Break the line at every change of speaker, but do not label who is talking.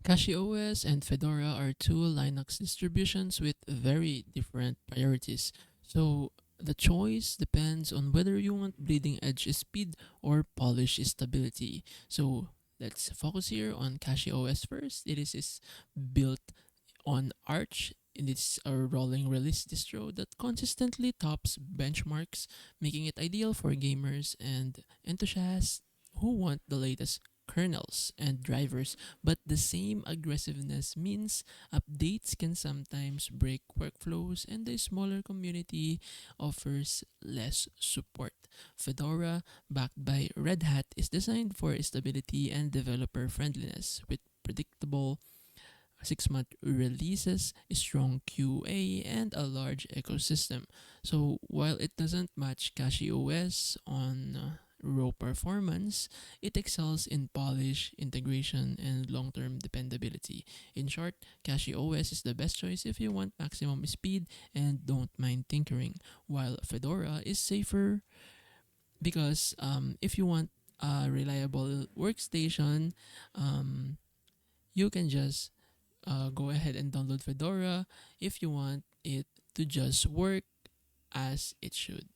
Cachyos and Fedora are two Linux distributions with very different priorities. So the choice depends on whether you want bleeding edge speed or polished stability. So let's focus here on Cachyos first. It is built on Arch. It is a rolling release distro that consistently tops benchmarks, making it ideal for gamers and enthusiasts who want the latest kernels and drivers. But the same aggressiveness means updates can sometimes break workflows, and the smaller community offers less support. Fedora, backed by Red Hat, is designed for stability and developer friendliness with predictable 6-month releases, strong QA, and a large ecosystem. So while it doesn't match Cachyos on raw performance, it excels in polish, integration, and long-term dependability. In short, Cachyos is the best choice if you want maximum speed and don't mind tinkering, while Fedora is safer because if you want a reliable workstation, um, you can just go ahead and download Fedora if you want it to just work as it should.